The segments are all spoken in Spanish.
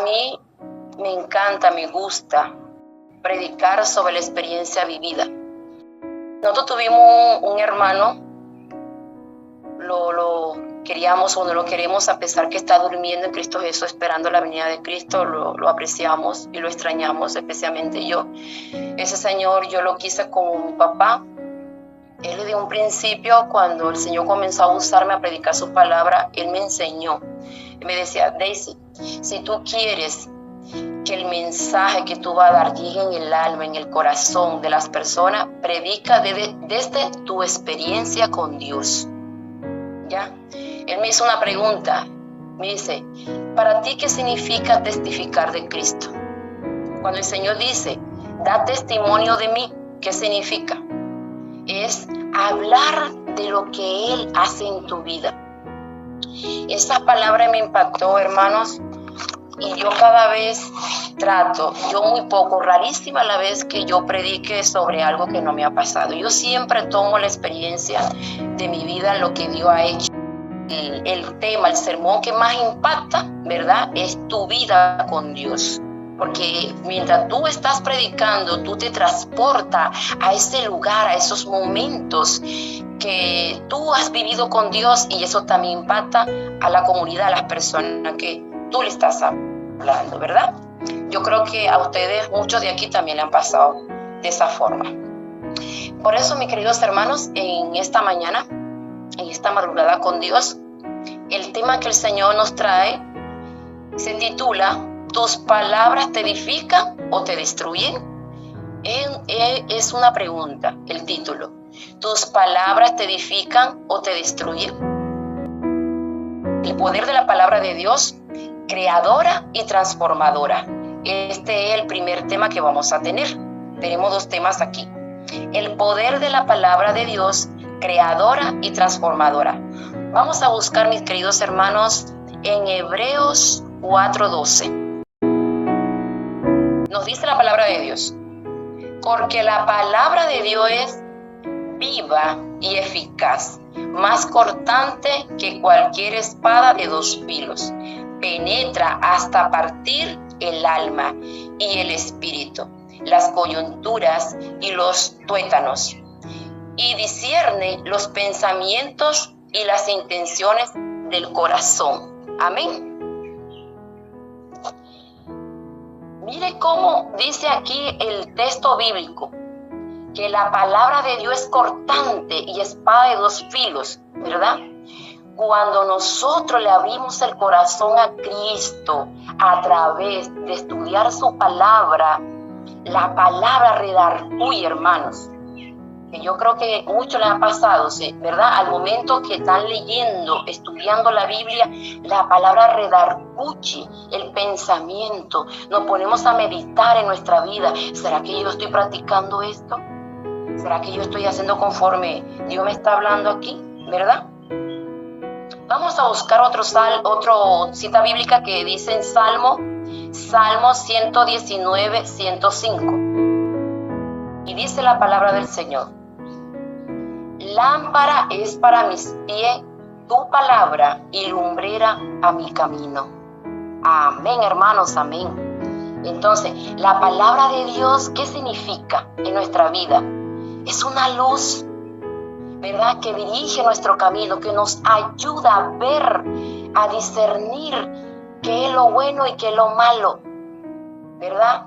mí me encanta, me gusta predicar sobre la experiencia vivida. Nosotros tuvimos un hermano, lo queríamos o no lo queremos, a pesar que está durmiendo en Cristo Jesús esperando la venida de Cristo, lo apreciamos y lo extrañamos, especialmente yo. Ese señor yo lo quise como mi papá. Él desde un principio, cuando el Señor comenzó a usarme a predicar su palabra, Él me enseñó. Él me decía: Daisy, si tú quieres que el mensaje que tú vas a dar llegue en el alma, en el corazón de las personas, predica desde tu experiencia con Dios. ¿Ya? Él me hizo una pregunta. Me dice: ¿para ti qué significa testificar de Cristo? Cuando el Señor dice: da testimonio de mí, ¿qué significa? Es hablar de lo que Él hace en tu vida. Esa palabra me impactó, hermanos, y yo cada vez trato, yo muy poco, rarísima la vez que yo predique sobre algo que no me ha pasado. Yo siempre tomo la experiencia de mi vida, lo que Dios ha hecho. El tema, el sermón que más impacta, ¿verdad?, es tu vida con Dios. Porque mientras tú estás predicando, tú te transportas a ese lugar, a esos momentos que tú has vivido con Dios, y eso también impacta a la comunidad, a las personas que tú le estás hablando, ¿verdad? Yo creo que a ustedes, muchos de aquí también le han pasado de esa forma. Por eso, mis queridos hermanos, en esta mañana, en esta madrugada con Dios, el tema que el Señor nos trae se titula: ¿tus palabras te edifican o te destruyen? Es una pregunta, el título. ¿Tus palabras te edifican o te destruyen? El poder de la palabra de Dios, creadora y transformadora. Este es el primer tema que vamos a tener. Tenemos dos temas aquí. El poder de la palabra de Dios, creadora y transformadora. Vamos a buscar, mis queridos hermanos, en Hebreos 4:12. Nos dice la palabra de Dios: porque la palabra de Dios es viva y eficaz, más cortante que cualquier espada de dos filos, penetra hasta partir el alma y el espíritu, las coyunturas y los tuétanos, y discierne los pensamientos y las intenciones del corazón. Amén. Mire cómo dice aquí el texto bíblico, que la palabra de Dios es cortante y espada de dos filos, ¿verdad? Cuando nosotros le abrimos el corazón a Cristo a través de estudiar su palabra, la palabra redarguye, hermanos. Que yo creo que mucho les ha pasado, ¿verdad? Al momento que están leyendo, estudiando la Biblia, la palabra redarguye el pensamiento. Nos ponemos a meditar en nuestra vida. ¿Será que yo estoy practicando esto? ¿Será que yo estoy haciendo conforme Dios me está hablando aquí? ¿Verdad? Vamos a buscar otro cita bíblica que dice en Salmo 119, 105. Y dice la palabra del Señor: lámpara es para mis pies tu palabra y lumbrera a mi camino. Amén, hermanos, amén. Entonces, la palabra de Dios, ¿qué significa en nuestra vida? Es una luz, ¿verdad?, que dirige nuestro camino, que nos ayuda a ver, a discernir qué es lo bueno y qué es lo malo, ¿verdad?,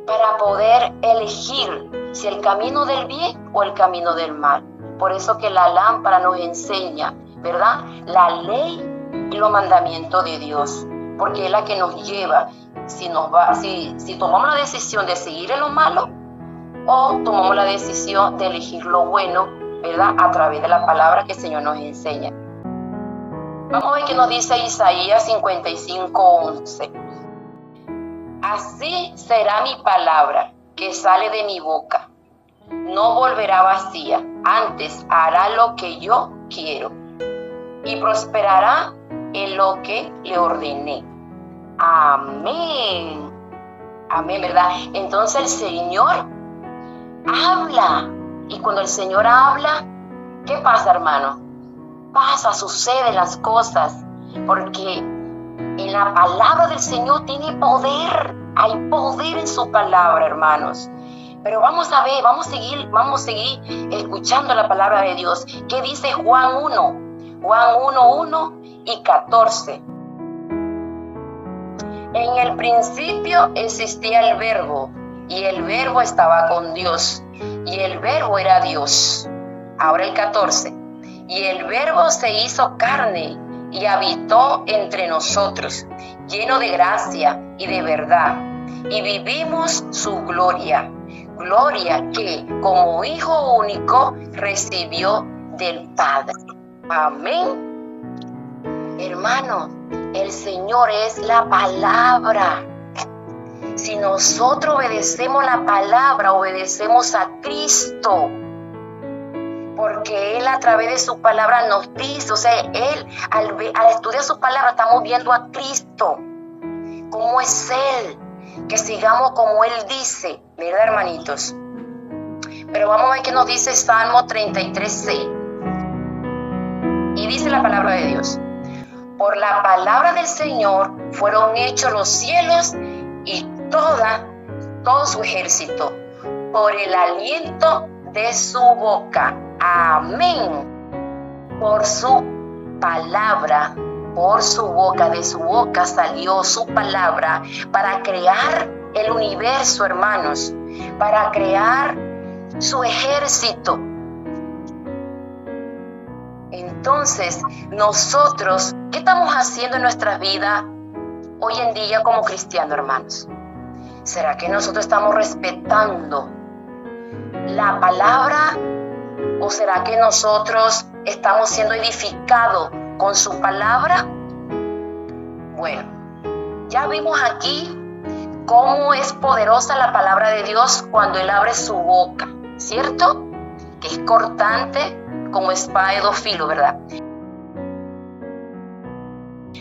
para poder elegir si el camino del bien o el camino del mal. Por eso que la lámpara nos enseña, ¿verdad?, la ley y los mandamientos de Dios, porque es la que nos lleva si tomamos la decisión de seguir en lo malo o tomamos la decisión de elegir lo bueno, ¿verdad?, a través de la palabra que el Señor nos enseña. Vamos a ver qué nos dice Isaías 55:11. Así será mi palabra que sale de mi boca. No volverá vacía, antes hará lo que yo quiero y prosperará en lo que le ordené. Amén. Amén, ¿verdad? Entonces el Señor habla. Y cuando el Señor habla, ¿qué pasa, hermano? Suceden las cosas. Porque En la palabra del Señor tiene poder. Hay poder en su palabra, hermanos. Pero vamos a ver, vamos a seguir escuchando la palabra de Dios. ¿Qué dice Juan 1? Juan 1 y 14. En el principio existía el Verbo, y el Verbo estaba con Dios, y el Verbo era Dios. Ahora el 14. Y el Verbo se hizo carne y habitó entre nosotros, lleno de gracia y de verdad, y vivimos su gloria, gloria que como Hijo único recibió del Padre. Amén. Hermano, el Señor es la palabra. Si nosotros obedecemos la palabra, obedecemos a Cristo. Porque Él a través de su palabra nos dice, o sea, Él al estudiar su palabra estamos viendo a Cristo. ¿Cómo es Él? Que sigamos como Él dice, ¿verdad, hermanitos? Pero vamos a ver qué nos dice Salmo 33:6. Y dice la palabra de Dios: por la palabra del Señor fueron hechos los cielos y todo su ejército, por el aliento de su boca. Amén. Por su palabra, por su boca, de su boca salió su palabra para crear el universo, hermanos, para crear su ejército. Entonces, nosotros, ¿qué estamos haciendo en nuestra vida hoy en día como cristianos, hermanos? ¿Será que nosotros estamos respetando la palabra? ¿O será que nosotros estamos siendo edificados con su palabra? Bueno, ya vimos aquí cómo es poderosa la palabra de Dios cuando Él abre su boca, ¿cierto? Que es cortante como espada de dos filos, ¿verdad?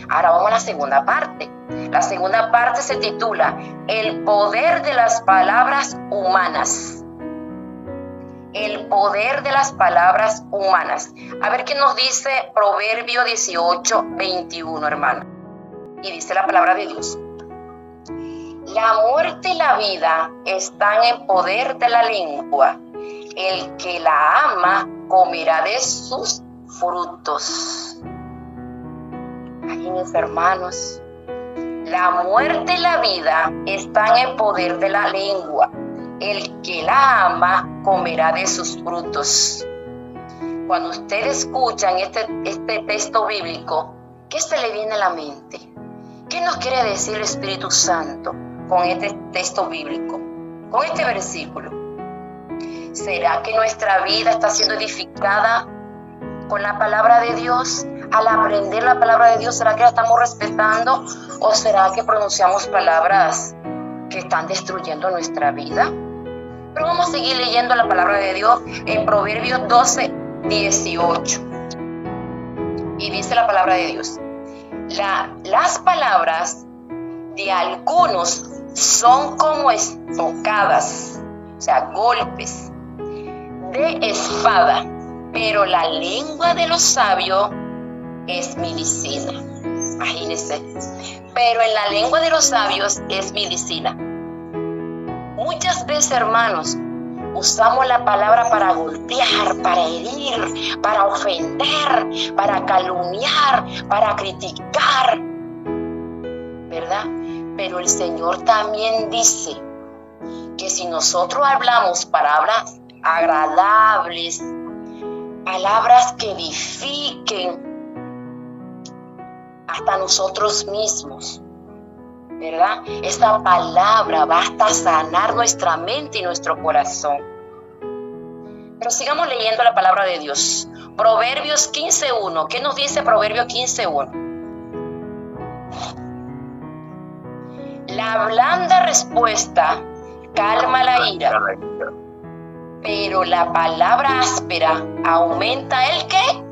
Ahora vamos a la segunda parte. La segunda parte se titula El poder de las palabras humanas. El poder de las palabras humanas. A ver qué nos dice Proverbio 18:21, hermano. Y dice la palabra de Dios: la muerte y la vida están en poder de la lengua. El que la ama comerá de sus frutos. Ay, mis hermanos, la muerte y la vida están en poder de la lengua. El que la ama comerá de sus frutos. Cuando ustedes escuchan este texto bíblico, ¿qué se le viene a la mente? ¿Qué nos quiere decir el Espíritu Santo con este texto bíblico, con este versículo? ¿Será que nuestra vida está siendo edificada con la palabra de Dios? Al aprender la palabra de Dios, ¿será que la estamos respetando? ¿O será que pronunciamos palabras que están destruyendo nuestra vida? Pero vamos a seguir leyendo la palabra de Dios en Proverbios 12:18. Y dice la palabra de Dios: las palabras de algunos son como estocadas, o sea, golpes de espada, pero la lengua de los sabios es medicina. Imagínense. Pero en la lengua de los sabios es medicina. Muchas veces, hermanos, usamos la palabra para golpear, para herir, para ofender, para calumniar, para criticar, ¿verdad? Pero el Señor también dice que si nosotros hablamos palabras agradables, palabras que edifiquen hasta nosotros mismos, ¿verdad? Esta palabra va hasta sanar nuestra mente y nuestro corazón. Pero sigamos leyendo la palabra de Dios. Proverbios 15:1. ¿Qué nos dice Proverbios 15:1? La blanda respuesta calma la ira, pero la palabra áspera aumenta ¿el qué?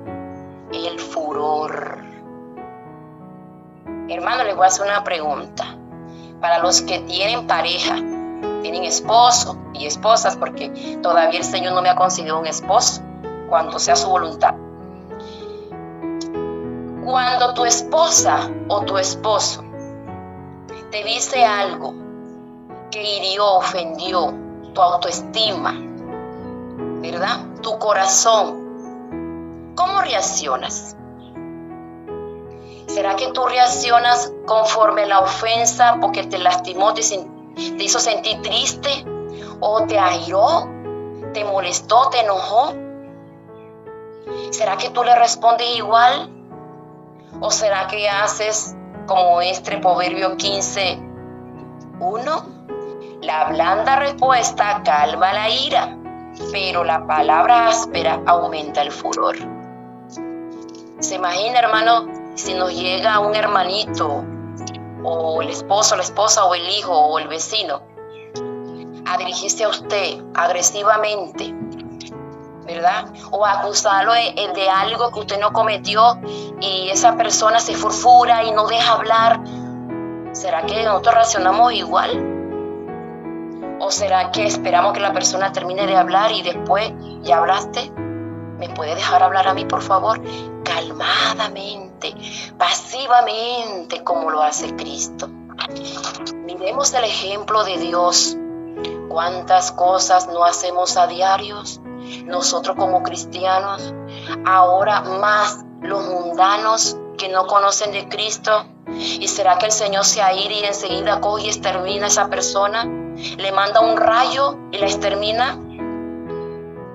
El furor. Hermano, les voy a hacer una pregunta. Para los que tienen pareja, tienen esposo y esposas, porque todavía el Señor no me ha concedido un esposo, cuanto sea su voluntad. Cuando tu esposa o tu esposo te dice algo que hirió, ofendió tu autoestima, ¿verdad? Tu corazón, ¿cómo reaccionas? ¿Será que tú reaccionas conforme la ofensa porque te lastimó, te hizo sentir triste? ¿O te airó, te molestó, te enojó? ¿Será que tú le respondes igual? ¿O será que haces como este Proverbio 15:1? La blanda respuesta calma la ira, pero la palabra áspera aumenta el furor. ¿Se imagina, hermano, si nos llega un hermanito, o el esposo, la esposa, o el hijo, o el vecino, a dirigirse a usted agresivamente, ¿verdad? O a acusarlo de algo que usted no cometió y esa persona se furfura y no deja hablar? ¿Será que nosotros reaccionamos igual? ¿O será que esperamos que la persona termine de hablar y después, ¿ya hablaste? ¿Me puede dejar hablar a mí, por favor? Calmadamente, pasivamente, como lo hace Cristo. Miremos el ejemplo de Dios. ¿Cuántas cosas no hacemos a diarios? Nosotros como cristianos, ahora más los mundanos que no conocen de Cristo. ¿Y será que el Señor se aire y enseguida coge y extermina a esa persona? ¿Le manda un rayo y la extermina?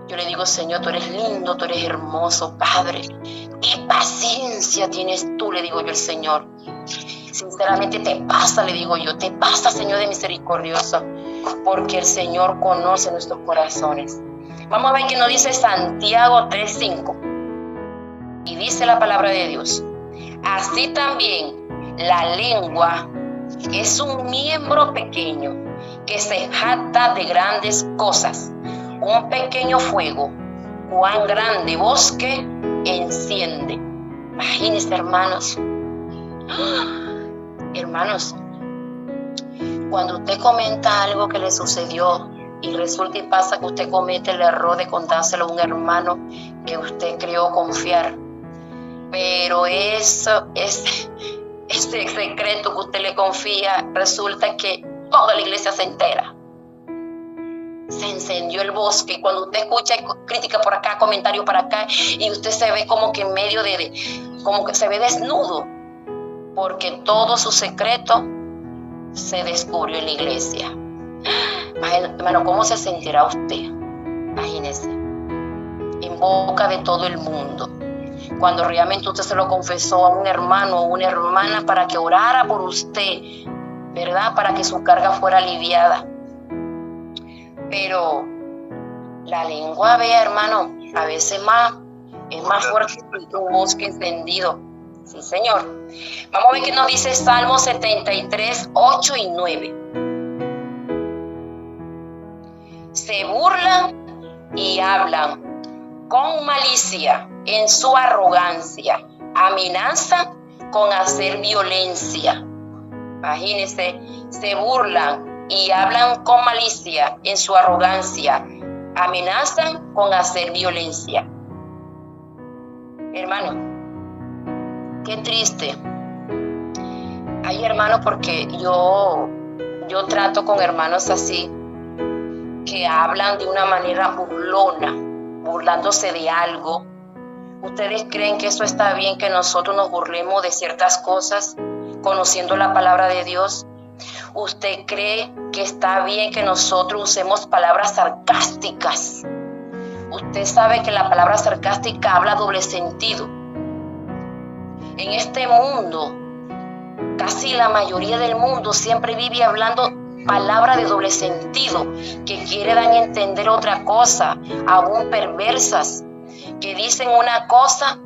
Yo le digo, Señor, tú eres lindo, tú eres hermoso, Padre. ¿Qué paciencia tienes tú? Le digo yo al Señor. Sinceramente te pasa, le digo yo, te pasa, Señor de misericordioso, porque el Señor conoce nuestros corazones. Vamos a ver qué nos dice Santiago 3:5. Y dice la palabra de Dios: así también la lengua es un miembro pequeño que se jacta de grandes cosas. Un pequeño fuego, cuán grande bosque enciende. Imagínense, hermanos. Hermanos, cuando usted comenta algo que le sucedió y resulta y pasa que usted comete el error de contárselo a un hermano que usted creyó confiar, pero ese secreto que usted le confía, resulta que toda la iglesia se entera. Se encendió el bosque, y cuando usted escucha crítica por acá, comentario por acá, y usted se ve como que en medio como que se ve desnudo, porque todo su secreto se descubrió en la iglesia. Hermano, ¿cómo se sentirá usted? Imagínese, en boca de todo el mundo, cuando realmente usted se lo confesó a un hermano o una hermana para que orara por usted, ¿verdad? Para que su carga fuera aliviada. Pero la lengua, vea, hermano, a veces es más fuerte que un bosque encendido. Sí, Señor. Vamos a ver qué nos dice Salmo 73, 8 y 9. Se burlan y hablan con malicia en su arrogancia, amenazan con hacer violencia. Imagínense, se burlan y hablan con malicia en su arrogancia, amenazan con hacer violencia. Hermano, qué triste. Hay hermanos, porque yo trato con hermanos así, que hablan de una manera burlona, burlándose de algo. ¿Ustedes creen que eso está bien, que nosotros nos burlemos de ciertas cosas, conociendo la palabra de Dios? ¿Usted cree que está bien que nosotros usemos palabras sarcásticas? Usted sabe que la palabra sarcástica habla doble sentido. En este mundo, casi la mayoría del mundo siempre vive hablando palabras de doble sentido, que quiere dar a entender otra cosa, aún perversas, que dicen una cosa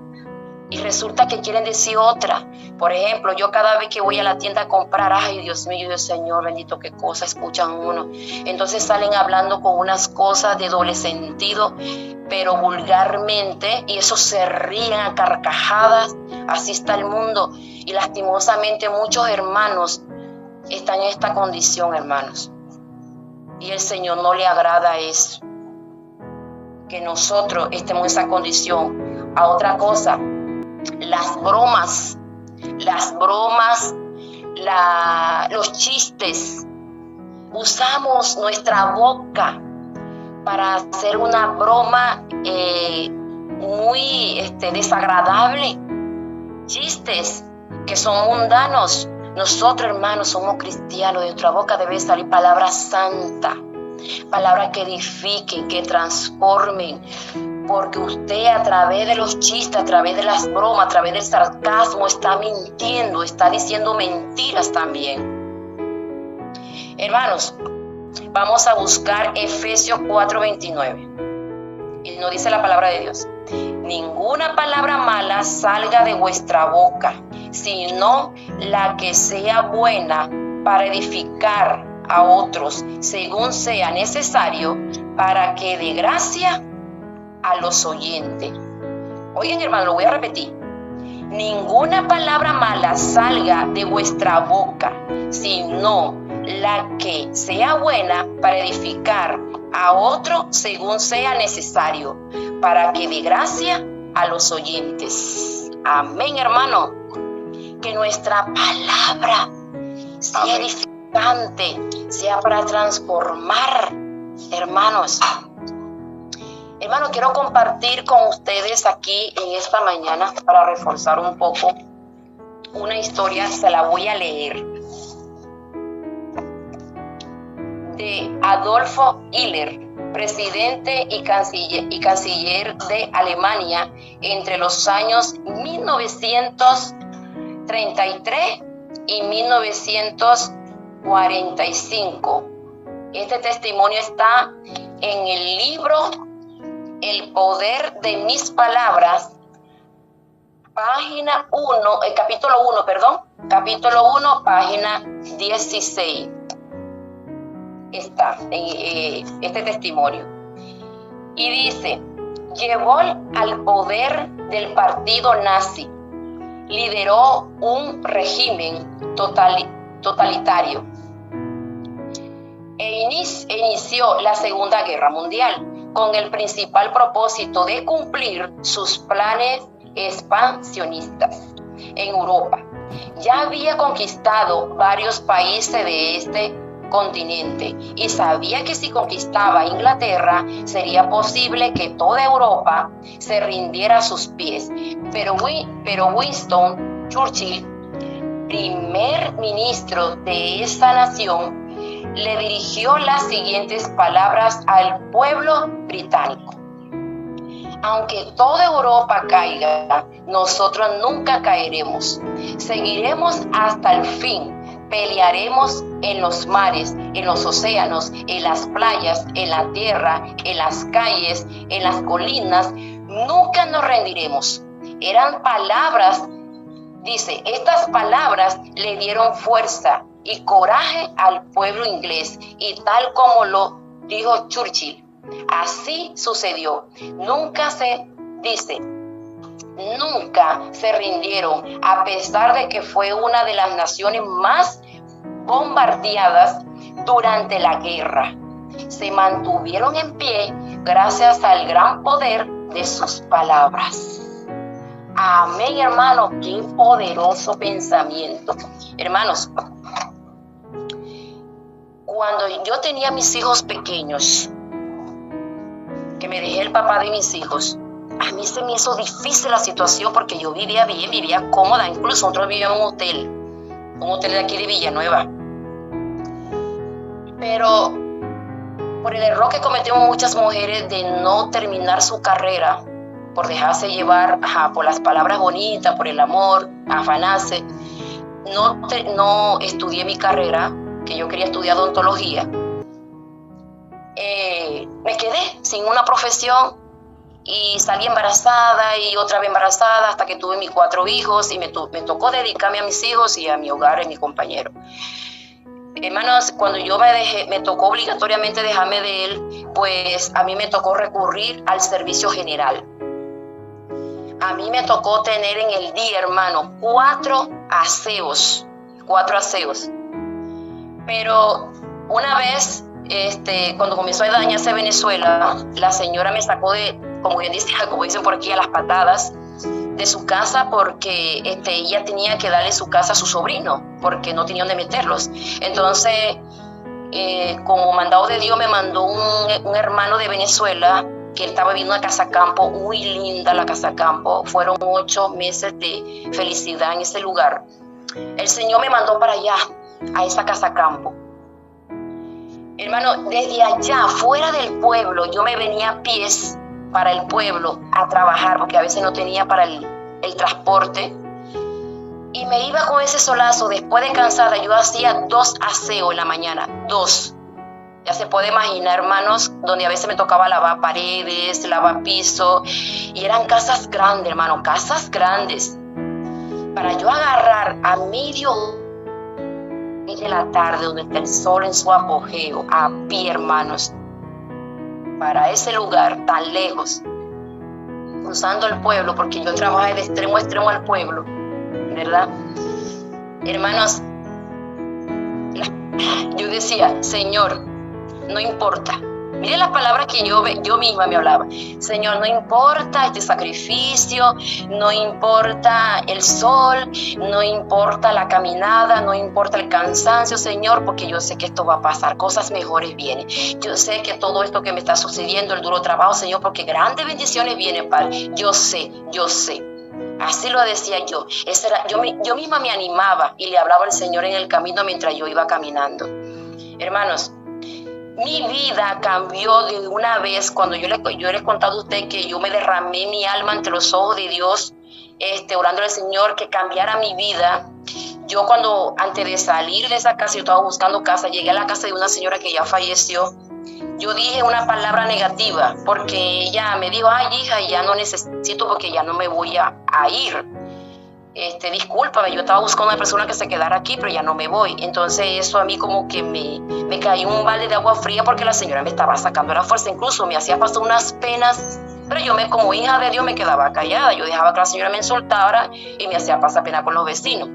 y resulta que quieren decir otra. Por ejemplo, yo cada vez que voy a la tienda a comprar, ay, Dios mío, Dios, Señor, bendito, qué cosa escuchan uno. Entonces salen hablando con unas cosas de doble sentido, pero vulgarmente, y eso se ríen a carcajadas. Así está el mundo. Y lastimosamente muchos hermanos están en esta condición, hermanos. Y el Señor no le agrada eso, que nosotros estemos en esa condición. A otra cosa, las bromas, los chistes. Usamos nuestra boca para hacer una broma muy desagradable. Chistes que son mundanos. Nosotros, hermanos, somos cristianos. De nuestra boca debe salir palabra santa, palabras que edifiquen, que transformen. Porque usted, a través de los chistes, a través de las bromas, a través del sarcasmo, está mintiendo, está diciendo mentiras también. Hermanos, vamos a buscar Efesios 4:29. Y nos dice la palabra de Dios: ninguna palabra mala salga de vuestra boca, sino la que sea buena para edificar a otros, según sea necesario, para que dé gracia a los oyentes. Oigan, hermano, lo voy a repetir. Ninguna palabra mala salga de vuestra boca, sino la que sea buena para edificar a otro según sea necesario, para que dé gracia a los oyentes. Amén, hermano. Que nuestra palabra sea edificante, sea para transformar, hermanos. Hermano, quiero compartir con ustedes aquí en esta mañana, para reforzar un poco, una historia. Se la voy a leer, de Adolfo Hitler, presidente y canciller de Alemania entre los años 1933 y 1945. Este testimonio está en el libro El poder de mis palabras, capítulo 1, página 16. Está este testimonio. Y dice: llevó al poder del partido nazi, lideró un régimen totalitario e inició la Segunda Guerra Mundial con el principal propósito de cumplir sus planes expansionistas en Europa. Ya había conquistado varios países de este continente y sabía que si conquistaba Inglaterra sería posible que toda Europa se rindiera a sus pies. Pero Winston Churchill, primer ministro de esa nación, le dirigió las siguientes palabras al pueblo británico: aunque toda Europa caiga, nosotros nunca caeremos. Seguiremos hasta el fin. Pelearemos en los mares, en los océanos, en las playas, en la tierra, en las calles, en las colinas. Nunca nos rendiremos. Eran palabras, dice, estas palabras le dieron fuerza y coraje al pueblo inglés, y tal como lo dijo Churchill, así sucedió. Nunca se rindieron, a pesar de que fue una de las naciones más bombardeadas durante la guerra. Se mantuvieron en pie gracias al gran poder de sus palabras. Amén, hermano. Qué poderoso pensamiento. Hermanos, cuando yo tenía mis hijos pequeños, que me dejé el papá de mis hijos, a mí se me hizo difícil la situación, porque yo vivía bien, vivía cómoda. Incluso nosotros vivíamos en un hotel de aquí de Villanueva. Pero por el error que cometemos muchas mujeres de no terminar su carrera, por dejarse llevar por las palabras bonitas, por el amor, afanarse, no estudié mi carrera, que yo quería estudiar odontología. Me quedé sin una profesión y salí embarazada y otra vez embarazada hasta que tuve mis 4 hijos, y me tocó dedicarme a mis hijos y a mi hogar y a mi compañero. Hermanos, cuando yo me tocó obligatoriamente dejarme de él, pues a mí me tocó recurrir al servicio general. A mí me tocó tener en el día, hermano, 4 aseos. Pero una vez, cuando comenzó a dañarse Venezuela, la señora me sacó como dicen por aquí, a las patadas de su casa porque ella tenía que darle su casa a su sobrino porque no tenía donde meterlos. Entonces, como mandado de Dios, me mandó un hermano de Venezuela que estaba viviendo una casa campo, muy linda la casa campo. Fueron 8 meses de felicidad en ese lugar. El Señor me mandó para allá, a esa casa campo. Hermano, desde allá, fuera del pueblo, yo me venía a pies para el pueblo a trabajar, porque a veces no tenía para el transporte. Y me iba con ese solazo. Después de cansada, yo hacía 2 aseos en la mañana, 2. Ya se puede imaginar, hermanos, donde a veces me tocaba lavar paredes, lavar piso. Y eran casas grandes, hermano, casas grandes. Para yo agarrar a medio de la tarde, donde está el sol en su apogeo, a pie, hermanos, para ese lugar tan lejos, cruzando el pueblo, porque yo trabajé de extremo a extremo al pueblo, ¿verdad? Hermanos, yo decía, Señor, no importa. Miren las palabras que yo misma me hablaba. Señor, no importa este sacrificio, no importa el sol, no importa la caminada, no importa el cansancio, Señor, porque yo sé que esto va a pasar, cosas mejores vienen. Yo sé que todo esto que me está sucediendo, el duro trabajo, Señor, porque grandes bendiciones vienen, Padre. Yo sé. Así lo decía yo. Yo misma me animaba y le hablaba al Señor en el camino mientras yo iba caminando. Hermanos, mi vida cambió de una vez cuando yo les he contado a usted que yo me derramé mi alma ante los ojos de Dios, orando al Señor que cambiara mi vida. Yo antes de salir de esa casa, yo estaba buscando casa, llegué a la casa de una señora que ya falleció. Yo dije una palabra negativa porque ella me dijo, ay hija, ya no necesito porque ya no me voy a ir. Discúlpame, yo estaba buscando una persona que se quedara aquí, pero ya no me voy. Entonces eso a mí como que me cayó un balde de agua fría porque la señora me estaba sacando la fuerza, incluso me hacía pasar unas penas, pero yo como hija de Dios me quedaba callada. Yo dejaba que la señora me insultara y me hacía pasar pena con los vecinos,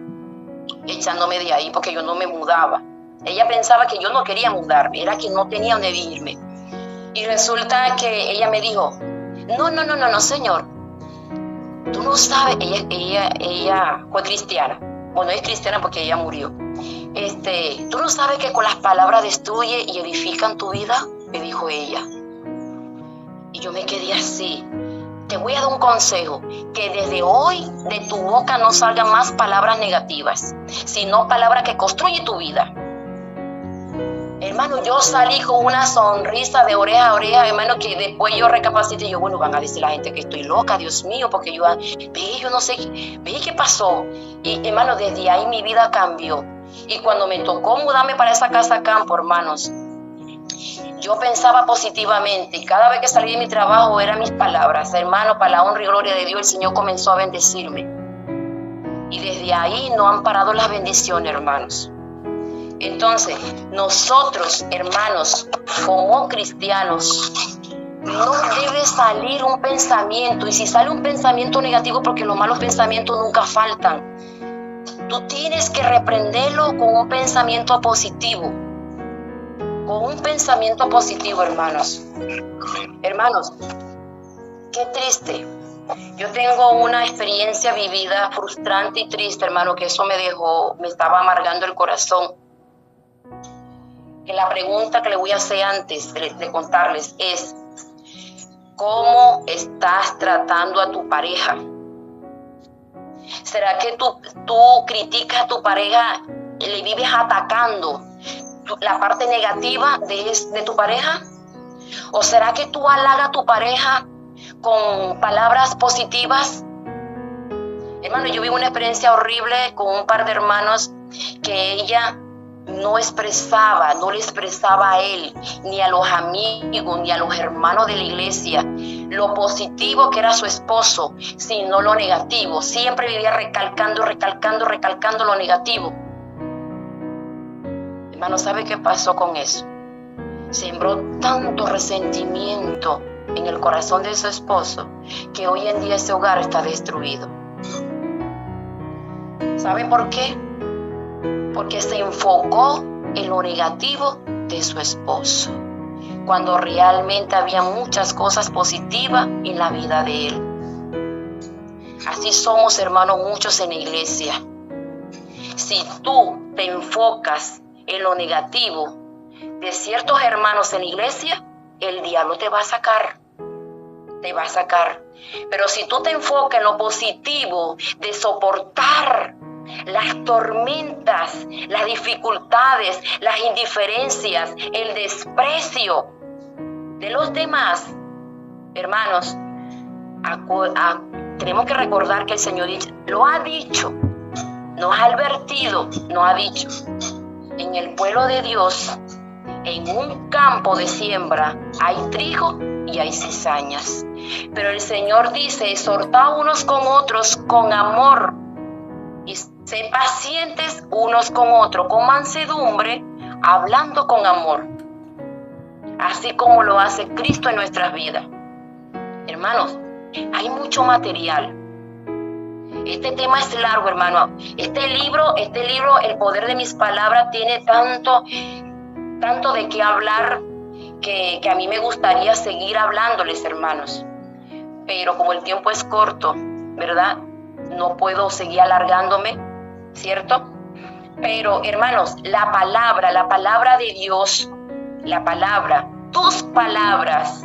echándome de ahí porque yo no me mudaba. Ella pensaba que yo no quería mudarme, era que no tenía donde vivirme. Y resulta que ella me dijo, no, señor, tú no sabes, ella fue cristiana. Bueno, es cristiana porque ella murió. Tú no sabes que con las palabras destruye y edifican tu vida, me dijo ella. Y yo me quedé así. Te voy a dar un consejo, que desde hoy de tu boca no salgan más palabras negativas, sino palabras que construyen tu vida. Hermano, yo salí con una sonrisa de oreja a oreja, hermano, que después yo recapacité y yo, bueno, van a decir la gente que estoy loca, Dios mío, porque yo no sé, qué pasó. Y hermano, desde ahí mi vida cambió. Y cuando me tocó mudarme para esa casa campo, hermanos, yo pensaba positivamente y cada vez que salí de mi trabajo eran mis palabras, hermano, para la honra y gloria de Dios, el Señor comenzó a bendecirme. Y desde ahí no han parado las bendiciones, hermanos. Entonces, nosotros, hermanos, como cristianos, no debe salir un pensamiento. Y si sale un pensamiento negativo, porque los malos pensamientos nunca faltan, tú tienes que reprenderlo con un pensamiento positivo. Con un pensamiento positivo, hermanos. Hermanos, qué triste. Yo tengo una experiencia vivida frustrante y triste, hermano, que eso me estaba amargando el corazón. Que la pregunta que le voy a hacer antes de contarles es, ¿cómo estás tratando a tu pareja? ¿Será que tú criticas a tu pareja y le vives atacando la parte negativa de tu pareja? ¿O será que tú halagas a tu pareja con palabras positivas? Hermano, yo vivo una experiencia horrible con un par de hermanos que ella no le expresaba a él, ni a los amigos, ni a los hermanos de la iglesia, lo positivo que era su esposo, sino lo negativo. Siempre vivía recalcando lo negativo. Hermano, ¿sabe qué pasó con eso? Sembró tanto resentimiento en el corazón de su esposo que hoy en día ese hogar está destruido. ¿Sabe por qué? Porque se enfocó en lo negativo de su esposo, cuando realmente había muchas cosas positivas en la vida de él. Así somos, hermanos, muchos en la iglesia. Si tú te enfocas en lo negativo de ciertos hermanos en la iglesia, el diablo te va a sacar. Te va a sacar. Pero si tú te enfocas en lo positivo de soportar las tormentas, las dificultades, las indiferencias, el desprecio de los demás, hermanos, tenemos que recordar que el Señor lo ha dicho, nos ha advertido, nos ha dicho: en el pueblo de Dios, en un campo de siembra, hay trigo y hay cizañas. Pero el Señor dice: exhortaos unos con otros con amor y sed pacientes unos con otros, con mansedumbre, hablando con amor, así como lo hace Cristo en nuestras vidas. Hermanos, hay mucho material. Este tema es largo, hermano. Este libro, El poder de mis palabras, tiene tanto de qué hablar que a mí me gustaría seguir hablándoles, hermanos. Pero como el tiempo es corto, ¿verdad? No puedo seguir alargándome, ¿cierto? Pero, hermanos, la palabra de Dios, tus palabras,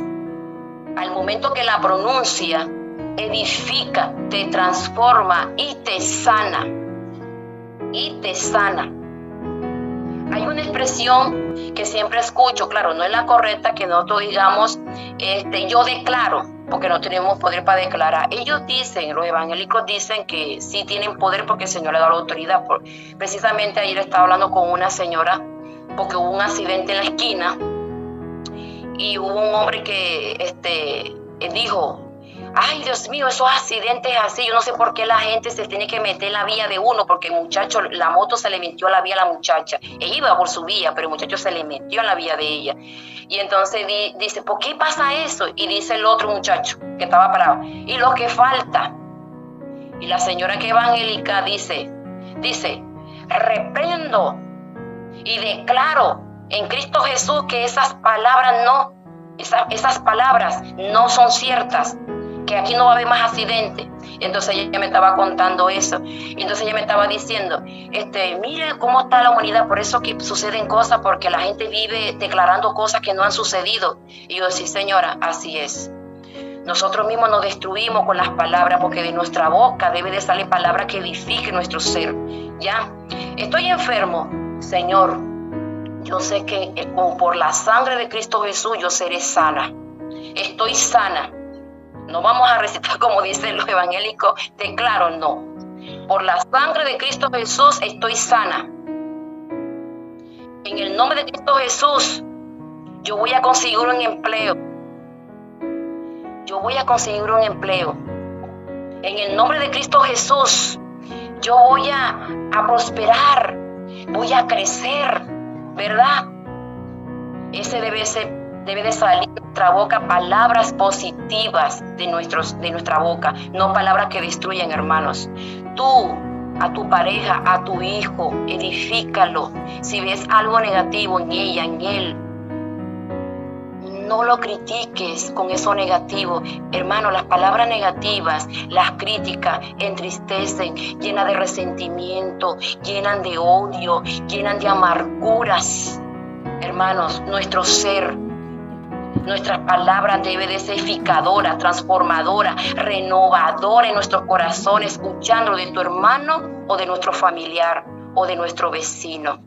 al momento que la pronuncia, edifica, te transforma y te sana. Hay una expresión que siempre escucho, claro, no es la correcta, que nosotros digamos, yo declaro, porque no tenemos poder para declarar. Ellos dicen, los evangélicos dicen que sí tienen poder porque el Señor le da la autoridad. Precisamente ayer estaba hablando con una señora porque hubo un accidente en la esquina y hubo un hombre que dijo: ay, Dios mío, esos accidentes así, yo no sé por qué la gente se tiene que meter en la vía de uno, porque el muchacho, la moto se le metió a la vía a la muchacha. Ella iba por su vía, pero el muchacho se le metió en la vía de ella. Y entonces dice: ¿por qué pasa eso? Y dice el otro muchacho que estaba parado: y lo que falta. Y la señora que evangélica dice: reprendo y declaro en Cristo Jesús que esas palabras no son ciertas, que aquí no va a haber más accidentes. Entonces ella me estaba contando eso. Y entonces ella me estaba diciendo: mire cómo está la humanidad, por eso que suceden cosas, porque la gente vive declarando cosas que no han sucedido. Y yo: sí, señora, así es. Nosotros mismos nos destruimos con las palabras, porque de nuestra boca debe de salir palabra que edifique nuestro ser. ¿Ya? Estoy enfermo, Señor. Yo sé que por la sangre de Cristo Jesús yo seré sana. Estoy sana. No vamos a recitar como dicen los evangélicos, declaro, no. Por la sangre de Cristo Jesús estoy sana. En el nombre de Cristo Jesús, yo voy a conseguir un empleo. En el nombre de Cristo Jesús, yo voy a prosperar, voy a crecer, ¿verdad? Ese debe de salir de nuestra boca palabras positivas de nuestra boca, no palabras que destruyen, hermanos. Tú, a tu pareja, a tu hijo, edifícalo. Si ves algo negativo en ella, en él, no lo critiques con eso negativo. Hermano, las palabras negativas, las críticas entristecen, llenan de resentimiento, llenan de odio, llenan de amarguras. Hermanos, nuestro ser, nuestras palabras debe de ser edificadora, transformadora, renovadora en nuestros corazones, escuchando de tu hermano o de nuestro familiar o de nuestro vecino.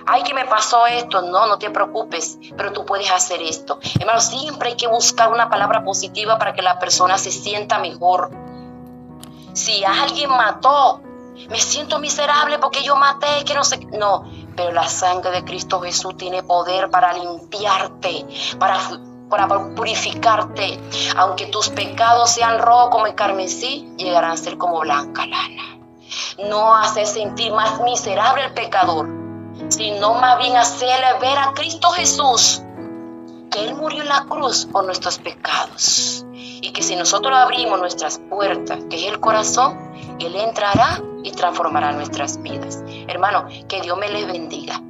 Ay, que me pasó esto. No te preocupes, pero tú puedes hacer esto. Hermano, siempre hay que buscar una palabra positiva para que la persona se sienta mejor. Si alguien mató, me siento miserable porque yo maté, que no sé. No, pero la sangre de Cristo Jesús tiene poder para limpiarte, para purificarte. Aunque tus pecados sean rojos como el carmesí, llegarán a ser como blanca lana. No hace sentir más miserable el pecador, sino más bien hacerle ver a Cristo Jesús que Él murió en la cruz por nuestros pecados, y que si nosotros abrimos nuestras puertas, que es el corazón, Él entrará y transformará nuestras vidas. Hermano, que Dios me les bendiga.